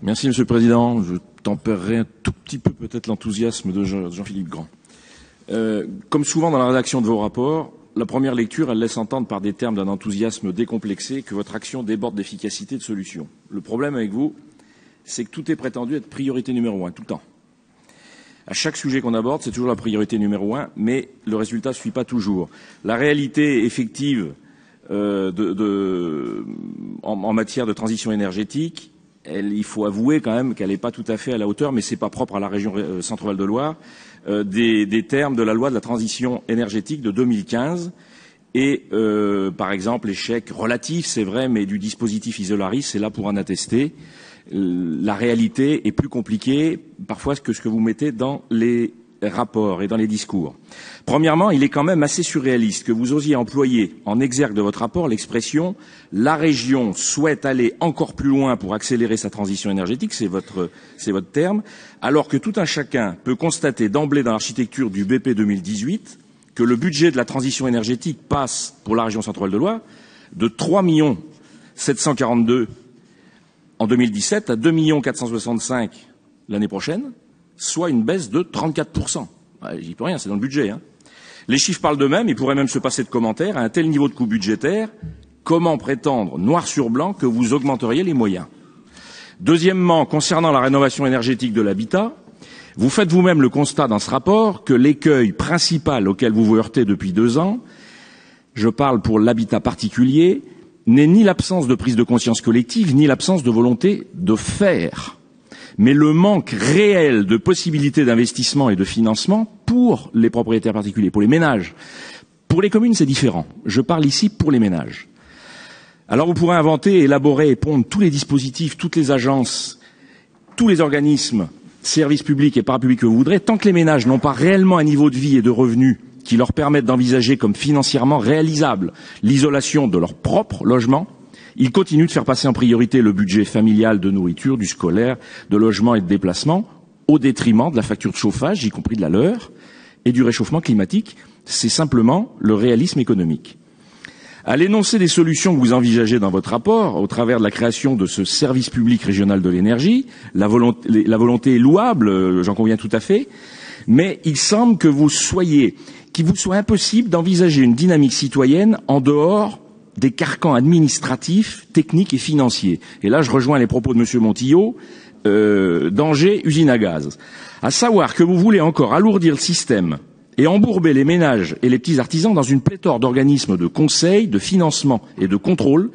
Merci, Monsieur le Président. Je tempérerai un tout petit peu peut-être l'enthousiasme de Jean-Philippe Grand. Comme souvent dans la rédaction de vos rapports, la première lecture, elle laisse entendre par des termes d'un enthousiasme décomplexé que votre action déborde d'efficacité et de solutions. Le problème avec vous, c'est que tout est prétendu être priorité numéro 1, tout le temps. À chaque sujet qu'on aborde, c'est toujours la priorité numéro 1, mais le résultat ne suit pas toujours. La réalité effective en matière de transition énergétique, il faut avouer quand même qu'elle n'est pas tout à fait à la hauteur, mais ce n'est pas propre à la région Centre-Val de Loire, des termes de la loi de la transition énergétique de 2015 et par exemple l'échec relatif, c'est vrai, mais du dispositif Isolaris, c'est là pour en attester. La réalité est plus compliquée parfois que ce que vous mettez dans les rapports et dans les discours. Premièrement, il est quand même assez surréaliste que vous osiez employer en exergue de votre rapport l'expression « la région souhaite aller encore plus loin pour accélérer sa transition énergétique », c'est votre terme, alors que tout un chacun peut constater d'emblée dans l'architecture du BP 2018 que le budget de la transition énergétique passe pour la région Centre-Val de Loire de 3 742 en 2017 à 2 465 l'année prochaine, soit une baisse de 34%. J'y peux rien, c'est dans le budget. Les chiffres parlent d'eux-mêmes, il pourrait même se passer de commentaires. À un tel niveau de coût budgétaire, comment prétendre, noir sur blanc, que vous augmenteriez les moyens? Deuxièmement, concernant la rénovation énergétique de l'habitat, vous faites vous-même le constat dans ce rapport que l'écueil principal auquel vous vous heurtez depuis 2 ans, je parle pour l'habitat particulier, n'est ni l'absence de prise de conscience collective, ni l'absence de volonté de faire, mais le manque réel de possibilités d'investissement et de financement pour les propriétaires particuliers, pour les ménages. Pour les communes, c'est différent. Je parle ici pour les ménages. Alors vous pourrez inventer, élaborer et pondre tous les dispositifs, toutes les agences, tous les organismes, services publics et parapublics que vous voudrez, tant que les ménages n'ont pas réellement un niveau de vie et de revenus qui leur permettent d'envisager comme financièrement réalisable l'isolation de leur propre logement, ils continuent de faire passer en priorité le budget familial de nourriture, du scolaire, de logement et de déplacement, au détriment de la facture de chauffage, y compris de la leur, et du réchauffement climatique. C'est simplement le réalisme économique. À l'énoncé des solutions que vous envisagez dans votre rapport, au travers de la création de ce service public régional de l'énergie, la volonté est louable, j'en conviens tout à fait, mais il semble qu'il vous soit impossible d'envisager une dynamique citoyenne en dehors des carcans administratifs, techniques et financiers. Et là, je rejoins les propos de M. Montillot, danger, usine à gaz. À savoir que vous voulez encore alourdir le système et embourber les ménages et les petits artisans dans une pléthore d'organismes de conseil, de financement et de contrôle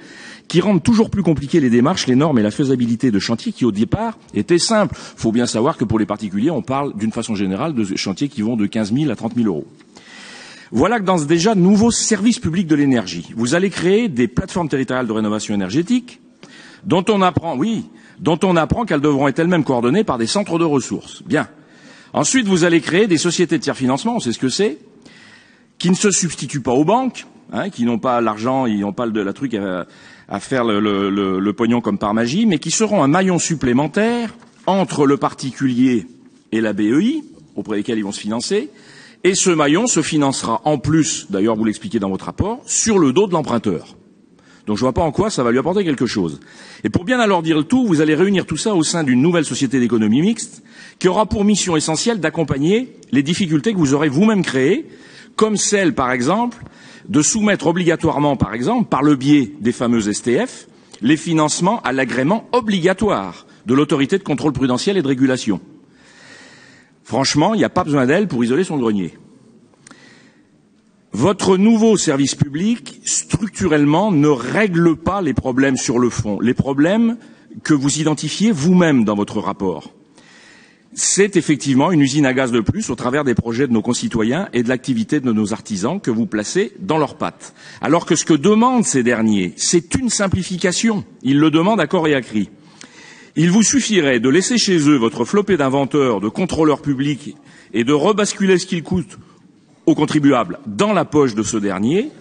qui rendent toujours plus compliquées les démarches, les normes et la faisabilité de chantiers qui, au départ, étaient simples. Il faut bien savoir que pour les particuliers, on parle d'une façon générale de chantiers qui vont de 15 000 à 30 000 euros. Voilà que dans ce déjà nouveau service public de l'énergie, vous allez créer des plateformes territoriales de rénovation énergétique dont on apprend qu'elles devront être elles-mêmes coordonnées par des centres de ressources. Bien. Ensuite, vous allez créer des sociétés de tiers-financement, on sait ce que c'est, qui ne se substituent pas aux banques, qui n'ont pas l'argent, ils n'ont pas la truc à faire le pognon comme par magie, mais qui seront un maillon supplémentaire entre le particulier et la BEI, auprès desquels ils vont se financer, et ce maillon se financera en plus, d'ailleurs vous l'expliquez dans votre rapport, sur le dos de l'emprunteur. Donc je ne vois pas en quoi ça va lui apporter quelque chose. Et pour bien alourdir le tout, vous allez réunir tout ça au sein d'une nouvelle société d'économie mixte qui aura pour mission essentielle d'accompagner les difficultés que vous aurez vous-même créées, comme celle, par exemple, de soumettre obligatoirement, par exemple, par le biais des fameux STF, les financements à l'agrément obligatoire de l'autorité de contrôle prudentiel et de régulation. Franchement, il n'y a pas besoin d'elle pour isoler son grenier. Votre nouveau service public, structurellement, ne règle pas les problèmes sur le fond, les problèmes que vous identifiez vous-même dans votre rapport. C'est effectivement une usine à gaz de plus au travers des projets de nos concitoyens et de l'activité de nos artisans que vous placez dans leurs pattes. Alors que ce que demandent ces derniers, c'est une simplification. Ils le demandent à corps et à cri. Il vous suffirait de laisser chez eux votre flopée d'inventeurs, de contrôleurs publics et de rebasculer ce qu'il coûte aux contribuables dans la poche de ce dernier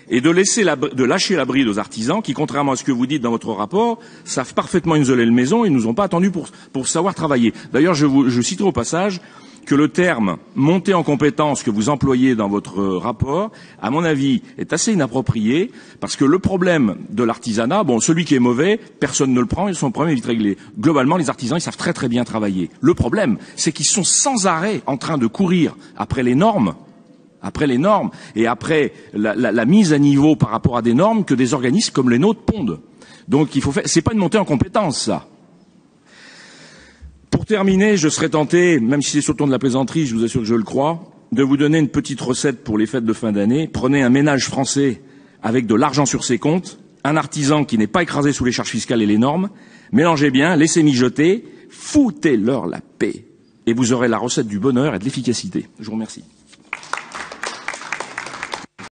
et de lâcher la bride aux artisans qui, contrairement à ce que vous dites dans votre rapport, savent parfaitement isoler le maison et ne nous ont pas attendus pour savoir travailler. D'ailleurs, je citerai au passage que le terme « monter en compétence » que vous employez dans votre rapport, à mon avis, est assez inapproprié, parce que le problème de l'artisanat, bon, celui qui est mauvais, personne ne le prend, et son problème est vite réglé. Globalement, les artisans, ils savent très très bien travailler. Le problème, c'est qu'ils sont sans arrêt en train de courir après les normes, et après la mise à niveau par rapport à des normes que des organismes comme les nôtres pondent. Donc il faut faire, c'est pas une montée en compétence, ça. Pour terminer, je serais tenté, même si c'est sur le ton de la plaisanterie, je vous assure que je le crois, de vous donner une petite recette pour les fêtes de fin d'année. Prenez un ménage français avec de l'argent sur ses comptes, un artisan qui n'est pas écrasé sous les charges fiscales et les normes, mélangez bien, laissez mijoter, foutez-leur la paix, et vous aurez la recette du bonheur et de l'efficacité. Je vous remercie.